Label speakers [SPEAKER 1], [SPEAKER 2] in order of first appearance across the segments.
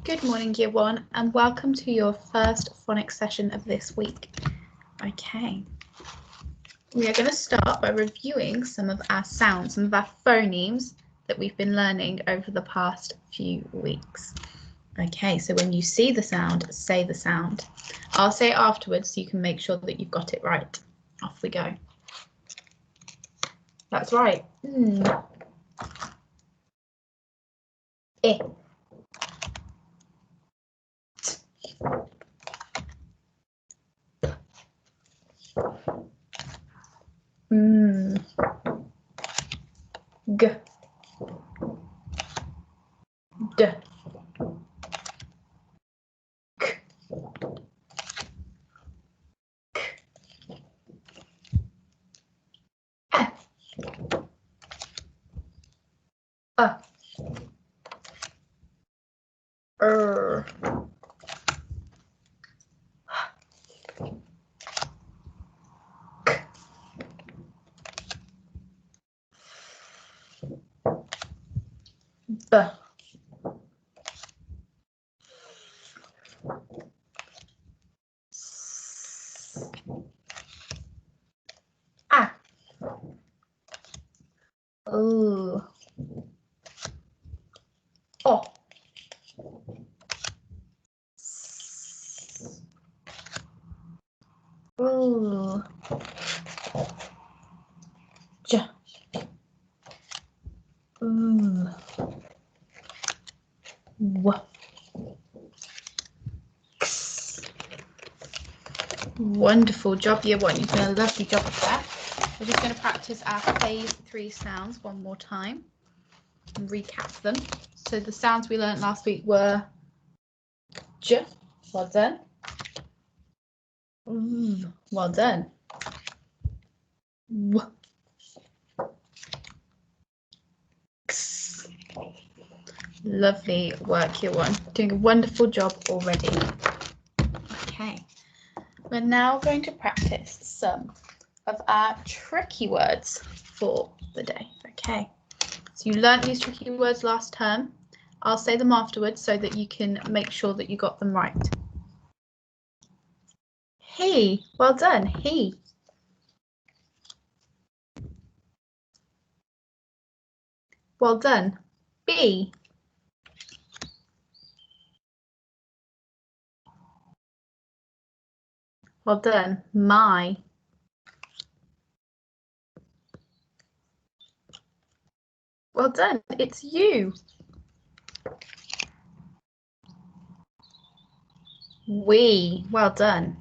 [SPEAKER 1] Good morning, Year 1, and welcome to your first phonics session of this week. Okay, we are going to start by reviewing some of our sounds, some of our phonemes that we've been learning over the past few weeks. Okay, so when you see the sound, say the sound. I'll say it afterwards so you can make sure that you've got it right. Off we go. That's right. Eh. G. D. K. K. F. B. A. O. O. O. J. W. X. Wonderful job, Year 1. You've done a lovely job of that. We're just going to practice our phase 3 sounds one more time and recap them. So the sounds we learnt last week were J, well done. Well done. W. X. Lovely work, Year 1. Doing a wonderful job already. Okay, we're now going to practice some of our tricky words for the day. Okay, so you learnt these tricky words last term. I'll say them afterwards so that you can make sure that you got them right. He, well done, he. Well done, be. Well done, my. Well done, it's you. We, well done.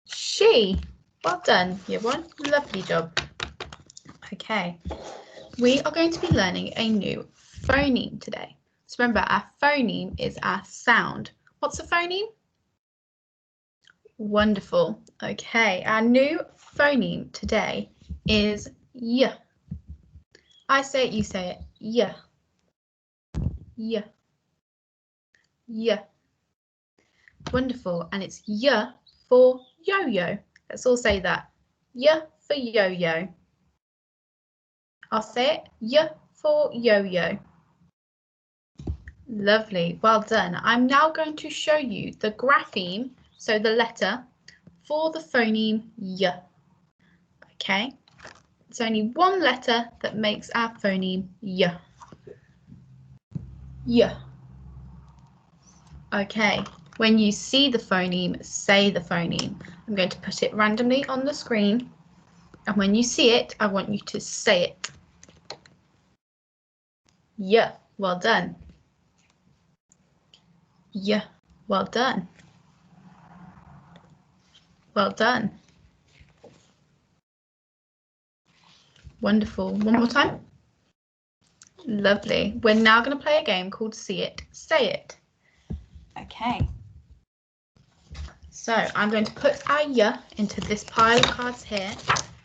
[SPEAKER 1] She, well done, Year 1, lovely job. Okay, we are going to be learning a new phoneme today. So remember, our phoneme is our sound. What's a phoneme? Wonderful. Okay, our new phoneme today is Y. I say it, you say it. Y. Y. Y. Wonderful. And it's Y for yo-yo. Let's all say that. Y for yo-yo. I'll say it. Y for yo-yo. Lovely. Well done. I'm now going to show you the grapheme, so the letter, for the phoneme Y. Okay. It's only one letter that makes our phoneme Y. Y. Okay, when you see the phoneme, say the phoneme. I'm going to put it randomly on the screen, and when you see it, I want you to say it. Y. Well done. Y. Well done. Well done. Wonderful. One more time. Lovely. We're now going to play a game called See It, Say It. Okay. So I'm going to put our Y into this pile of cards here,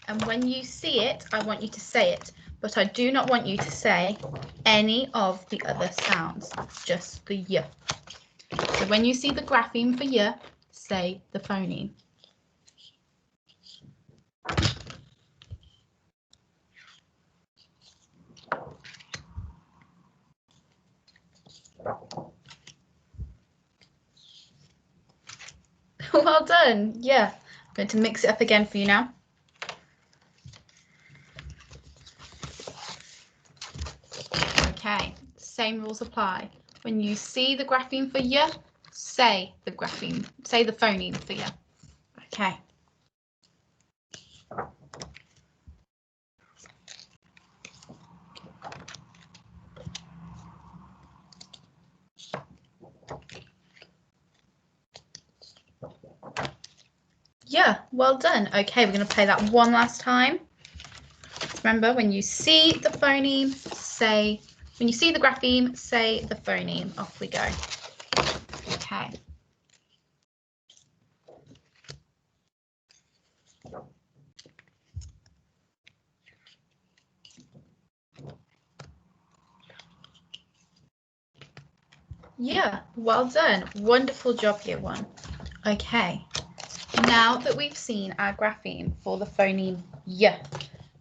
[SPEAKER 1] and when you see it, I want you to say it, but I do not want you to say any of the other sounds, just the Y. So when you see the grapheme for Y, say the phoneme. done. Yeah, I'm going to mix it up again for you now. Okay, same rules apply. When you see the grapheme for y, say the grapheme, say the phoneme for y. Okay. Yeah, well done. Okay, we're going to play that one last time. Remember, when you see the phoneme, say, when you see the grapheme, say the phoneme. Off we go. Okay. Yeah, well done. Wonderful job, year one. Okay. Now that we've seen our grapheme for the phoneme y,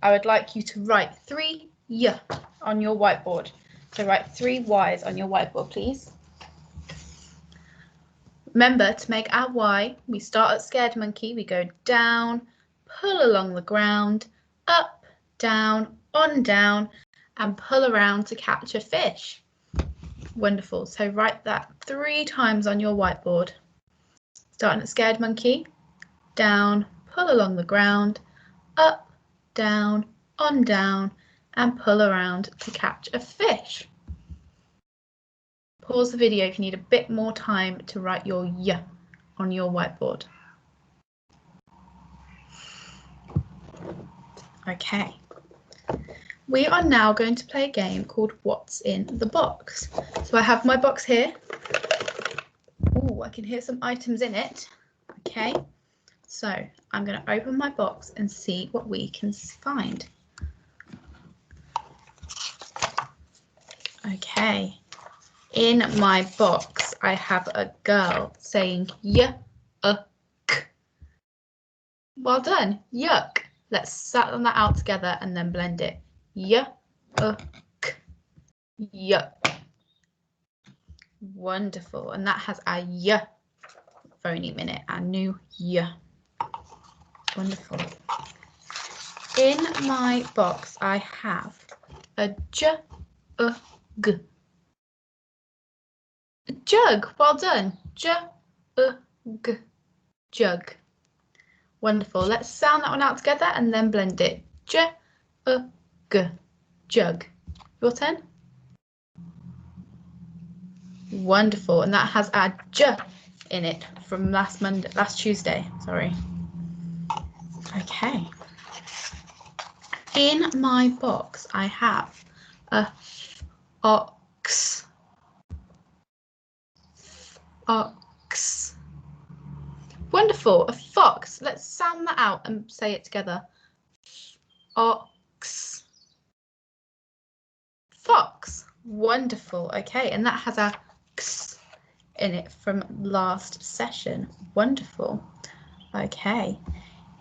[SPEAKER 1] I would like you to write 3 y on your whiteboard. So write 3 y's on your whiteboard, please. Remember, to make our y, we start at scared monkey, we go down, pull along the ground, up, down, on down, and pull around to catch a fish. Wonderful. So write that 3 times on your whiteboard. Starting at scared monkey, down, pull along the ground, up, down, on down, and pull around to catch a fish. Pause the video if you need a bit more time to write your y on your whiteboard. Okay. We are now going to play a game called What's in the Box. So I have my box here. Oh, I can hear some items in it. Okay. So I'm going to open my box and see what we can find. Okay. In my box, I have a girl saying yuck. Well done. Yuck. Let's sound that out together and then blend it. Yuck. Yuck. Wonderful. And that has our y phoneme in it, our new y. Wonderful. In my box, I have a jug. A jug. Well done. Jug. Jug. Wonderful. Let's sound that one out together and then blend it. Jug. Jug. Your turn. Wonderful. And that has our j in it from last Tuesday. Sorry. Okay. In my box, I have a ox. Ox. Wonderful. A fox. Let's sound that out and say it together. Ox. Fox. Wonderful. Okay, and that has our x in it from last session. Wonderful. Okay.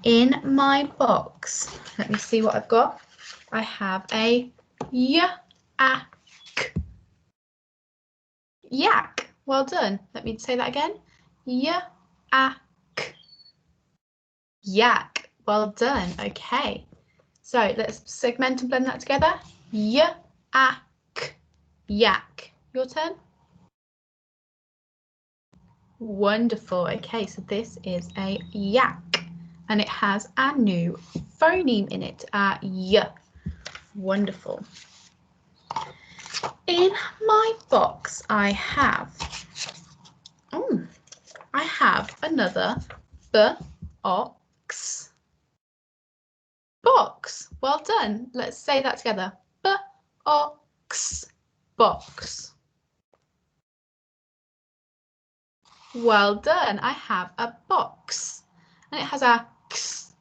[SPEAKER 1] In my box, let me see what I've got. I have a yak. Yak. Well done. Let me say that again. Yak. Yak. Well done. Okay. So let's segment and blend that together. Yak. Yak. Your turn. Wonderful. Okay, so this is a yak. And it has our new phoneme in it, our y. Wonderful. In my box, I have another box. Box. Well done. Let's say that together. Box. Box. Well done. I have a box. And it has our x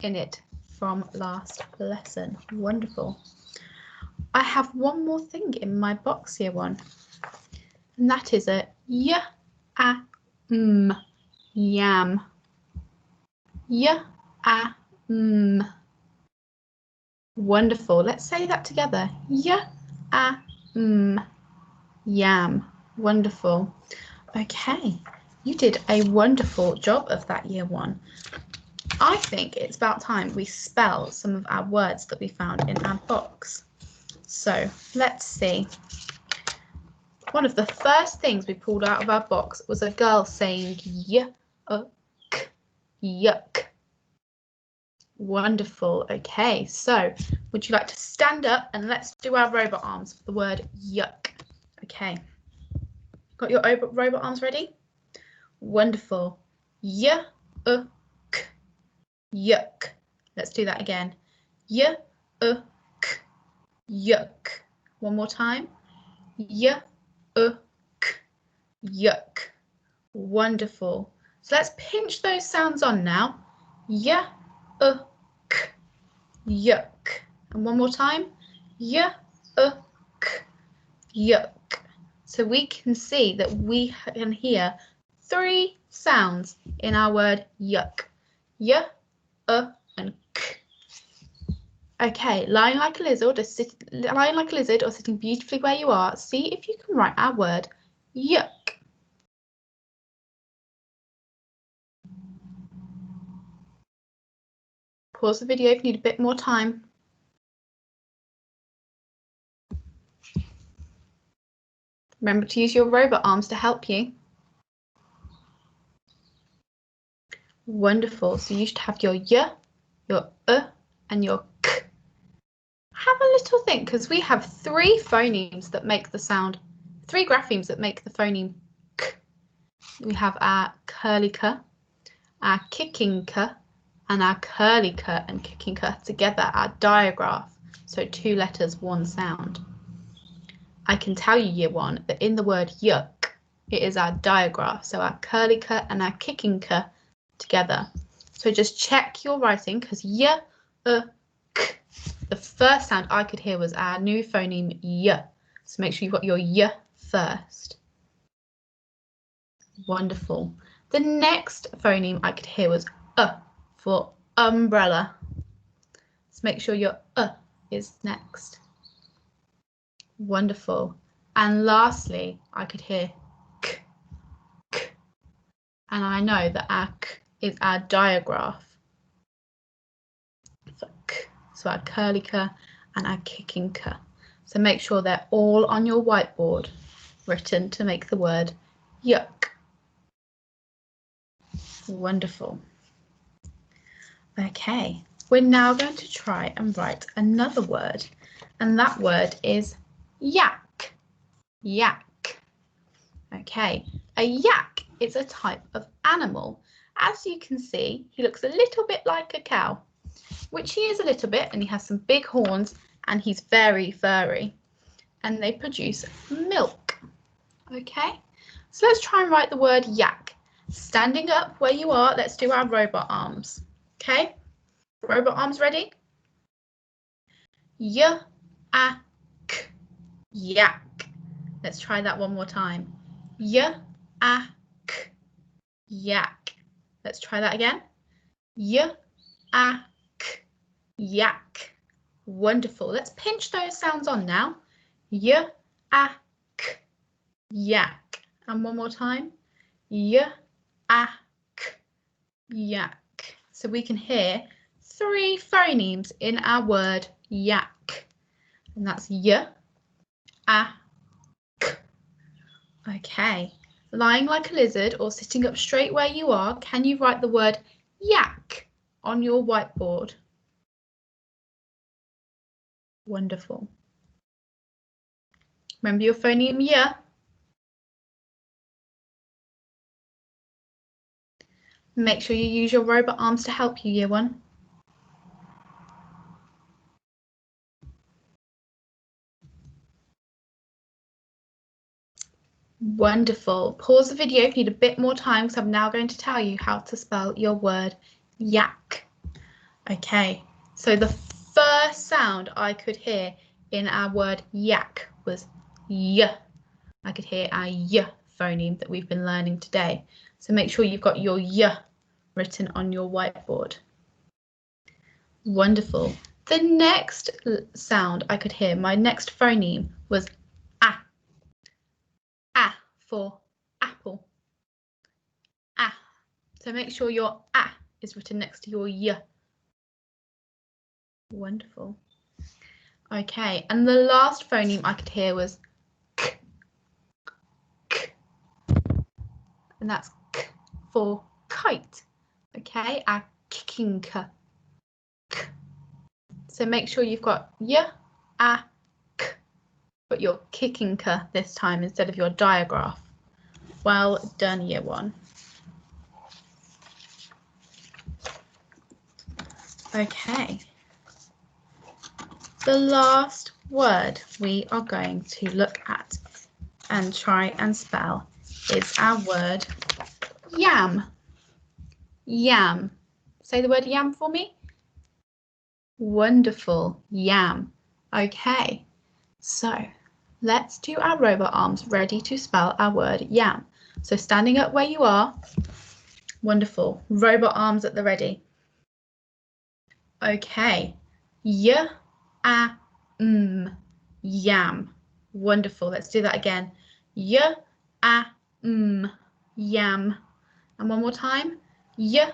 [SPEAKER 1] in it from last lesson. Wonderful. I have one more thing in my box here, one. And that is a yam. Yam. Wonderful. Let's say that together. Yam. Yam. Wonderful. Okay. You did a wonderful job of that, Year 1. I think it's about time we spell some of our words that we found in our box. So let's see. One of the first things we pulled out of our box was a girl saying yuck, yuck. Wonderful. Okay, so would you like to stand up and let's do our robot arms for the word yuck. Okay, got your robot arms ready? Wonderful. Yuck, yuck. Let's do that again. Yuck, yuck. One more time. Yuck, yuck. Wonderful. So let's pinch those sounds on now. Yuck, yuck. And one more time. Yuck, yuck. So we can see that we can hear 3 sounds in our word yuck. Y, and k. Okay, lying like a lizard or sitting beautifully where you are, see if you can write our word yuck. Pause the video if you need a bit more time. Remember to use your robot arms to help you. Wonderful. So you should have your y, your and your k. Have a little think, because we have 3 phonemes that make the sound, 3 graphemes that make the phoneme k. We have our curly k, our kicking k, and our curly k and kicking k together, our digraph. So 2 letters, 1 sound. I can tell you, Year 1, that in the word yuck, it is our digraph. So our curly k and our kicking k together. So just check your writing, because y, k. The first sound I could hear was our new phoneme y. So make sure you've got your y first. Wonderful. The next phoneme I could hear was for umbrella. So make sure your is next. Wonderful. And lastly, I could hear k, k. And I know that our k is our digraph. For k. So our curly k and our kicking k. So make sure they're all on your whiteboard, written to make the word yuck. Wonderful. Okay, we're now going to try and write another word, and that word is yak. Yak. Okay, a yak is a type of animal. As you can see, he looks a little bit like a cow, which he is a little bit, and he has some big horns and he's very furry, and they produce milk. Okay, so let's try and write the word yak. Standing up where you are, let's do our robot arms. Okay, robot arms ready? Y-a-k, yak. Let's try that one more time. Y-a-k, yak. Let's try that again. Y-a-k, yak. Wonderful. Let's pinch those sounds on now. Y-a-k, yak. And one more time. Y-a-k, yak. So we can hear 3 phonemes in our word yak. And that's y, a, k. Okay. Lying like a lizard or sitting up straight where you are, can you write the word yak on your whiteboard? Wonderful. Remember your phoneme y. Make sure you use your robot arms to help you, Year 1. Wonderful. Pause the video if you need a bit more time, because I'm now going to tell you how to spell your word yak. Okay, so the first sound I could hear in our word yak was y. I could hear our y phoneme that we've been learning today. So make sure you've got your y written on your whiteboard. Wonderful. The next sound I could hear, my next phoneme, was a. A for apple. So make sure your A is written next to your Y. Wonderful. Okay, and the last phoneme I could hear was K. K. And that's K for kite. Okay, a kicking K. K. So make sure you've got Y, A, K, but you're kicking K this time instead of your digraph. Well done, year one. Okay. The last word we are going to look at and try and spell is our word yam. Yam. Say the word yam for me. Wonderful. Yam. Okay. So let's do our robot arms ready to spell our word yam. So standing up where you are. Wonderful. Robot arms at the ready. Okay. Yam. Wonderful. Let's do that again. Yam. And one more time. Yam.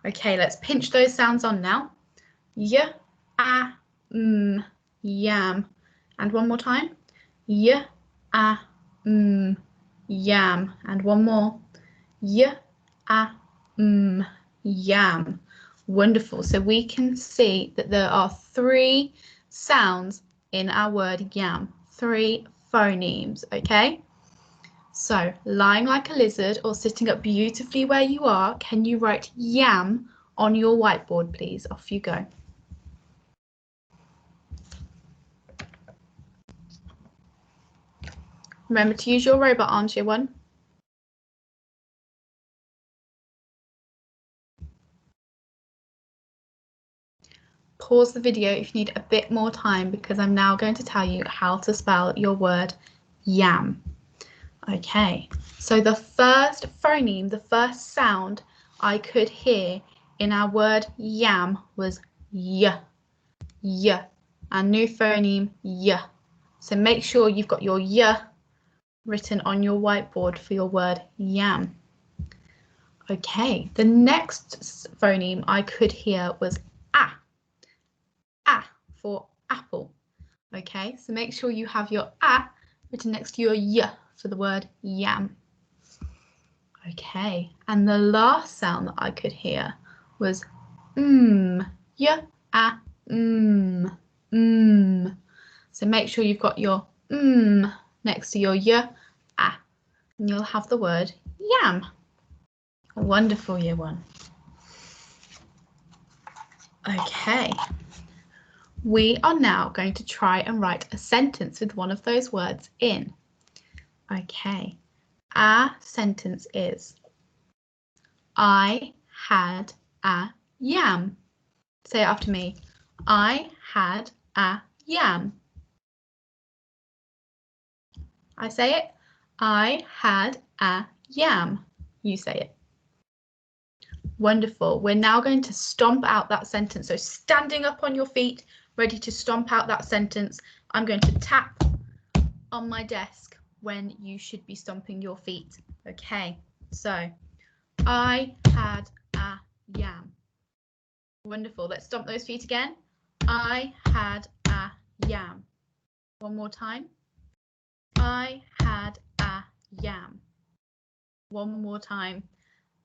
[SPEAKER 1] Okay, let's pinch those sounds on now. Yam. And one more time. Yam. And one more. Yam. Wonderful. So we can see that there are 3 sounds in our word yam, 3 phonemes, okay? So lying like a lizard or sitting up beautifully where you are, can you write yam on your whiteboard, please? Off you go. Remember to use your robot arms, year one. Pause the video if you need a bit more time because I'm now going to tell you how to spell your word yam. Okay, so the first phoneme, the first sound I could hear in our word yam was y. Our new phoneme y. So make sure you've got your y written on your whiteboard for your word yam. Okay, the next phoneme I could hear was a. A for apple. Okay, so make sure you have your a written next to your y for the word yam. Okay, and the last sound that I could hear was So make sure you've got your next to your y, a, and you'll have the word yam. Wonderful, year one. Okay. We are now going to try and write a sentence with one of those words in. Okay, our sentence is, I had a yam. Say it after me. I had a yam. I say it. I had a yam. You say it. Wonderful. We're now going to stomp out that sentence. So standing up on your feet, ready to stomp out that sentence. I'm going to tap on my desk when you should be stomping your feet. Okay, so I had a yam. Wonderful. Let's stomp those feet again. I had a yam. One more time. I had a yam. One more time.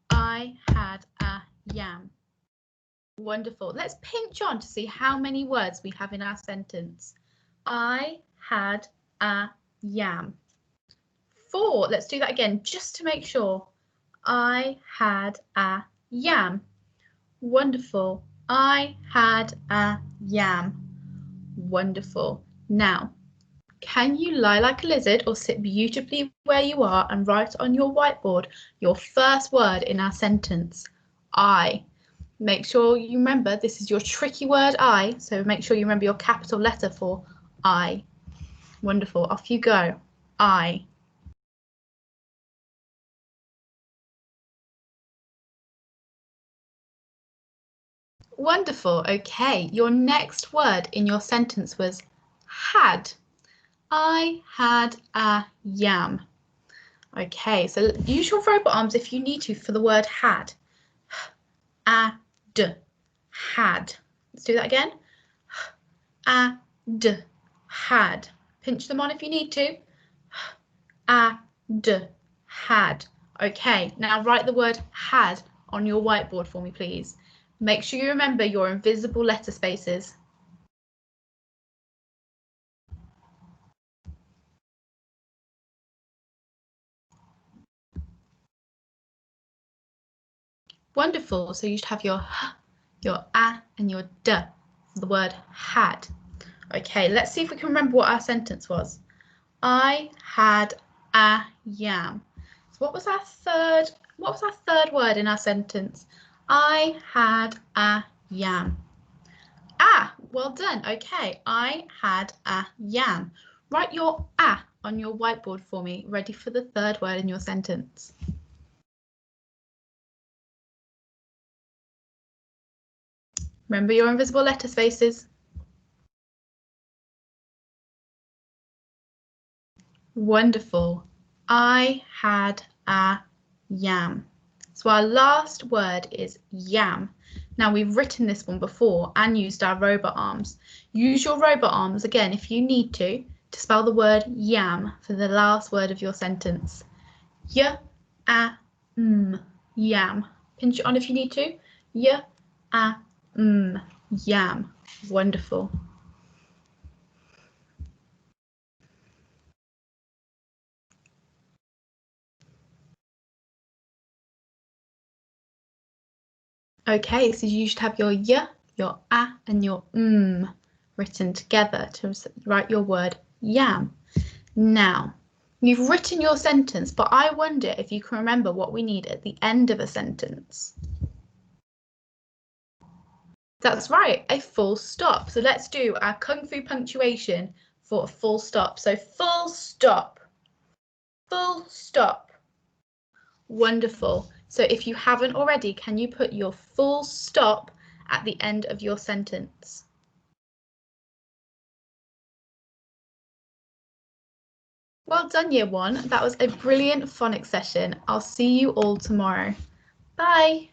[SPEAKER 1] I had a yam. Wonderful. Let's pinch on to see how many words we have in our sentence. I had a yam. 4. Let's do that again just to make sure. I had a yam. Wonderful. I had a yam. Wonderful. Now, can you lie like a lizard or sit beautifully where you are and write on your whiteboard your first word in our sentence? I. Make sure you remember this is your tricky word I, so make sure you remember your capital letter for I. Wonderful. Off you go. I. Wonderful. Okay, your next word in your sentence was had. I had a yam. Okay, so use your robot arms if you need to for the word had. Had. Let's do that again. Had. Pinch them on if you need to. Had. Okay, now write the word had on your whiteboard for me, please. Make sure you remember your invisible letter spaces. Wonderful. So you should have your h, your a, and your d for the word had. Okay, let's see if we can remember what our sentence was. I had a yam. So what was our third word in our sentence? I had a yam. Ah, well done. Okay, I had a yam. Write your a on your whiteboard for me, ready for the third word in your sentence. Remember your invisible letter spaces. Wonderful. I had a yam. So our last word is yam. Now we've written this one before and used our robot arms. Use your robot arms again if you need to spell the word yam for the last word of your sentence. Yam. Pinch it on if you need to. Yam. Wonderful. Okay, so you should have your y, your a, and your written together to write your word yam. Now, you've written your sentence, but I wonder if you can remember what we need at the end of a sentence. That's right, a full stop. So let's do our Kung Fu punctuation for a full stop. So full stop, full stop. Wonderful. So if you haven't already, can you put your full stop at the end of your sentence? Well done, Year 1. That was a brilliant phonics session. I'll see you all tomorrow. Bye.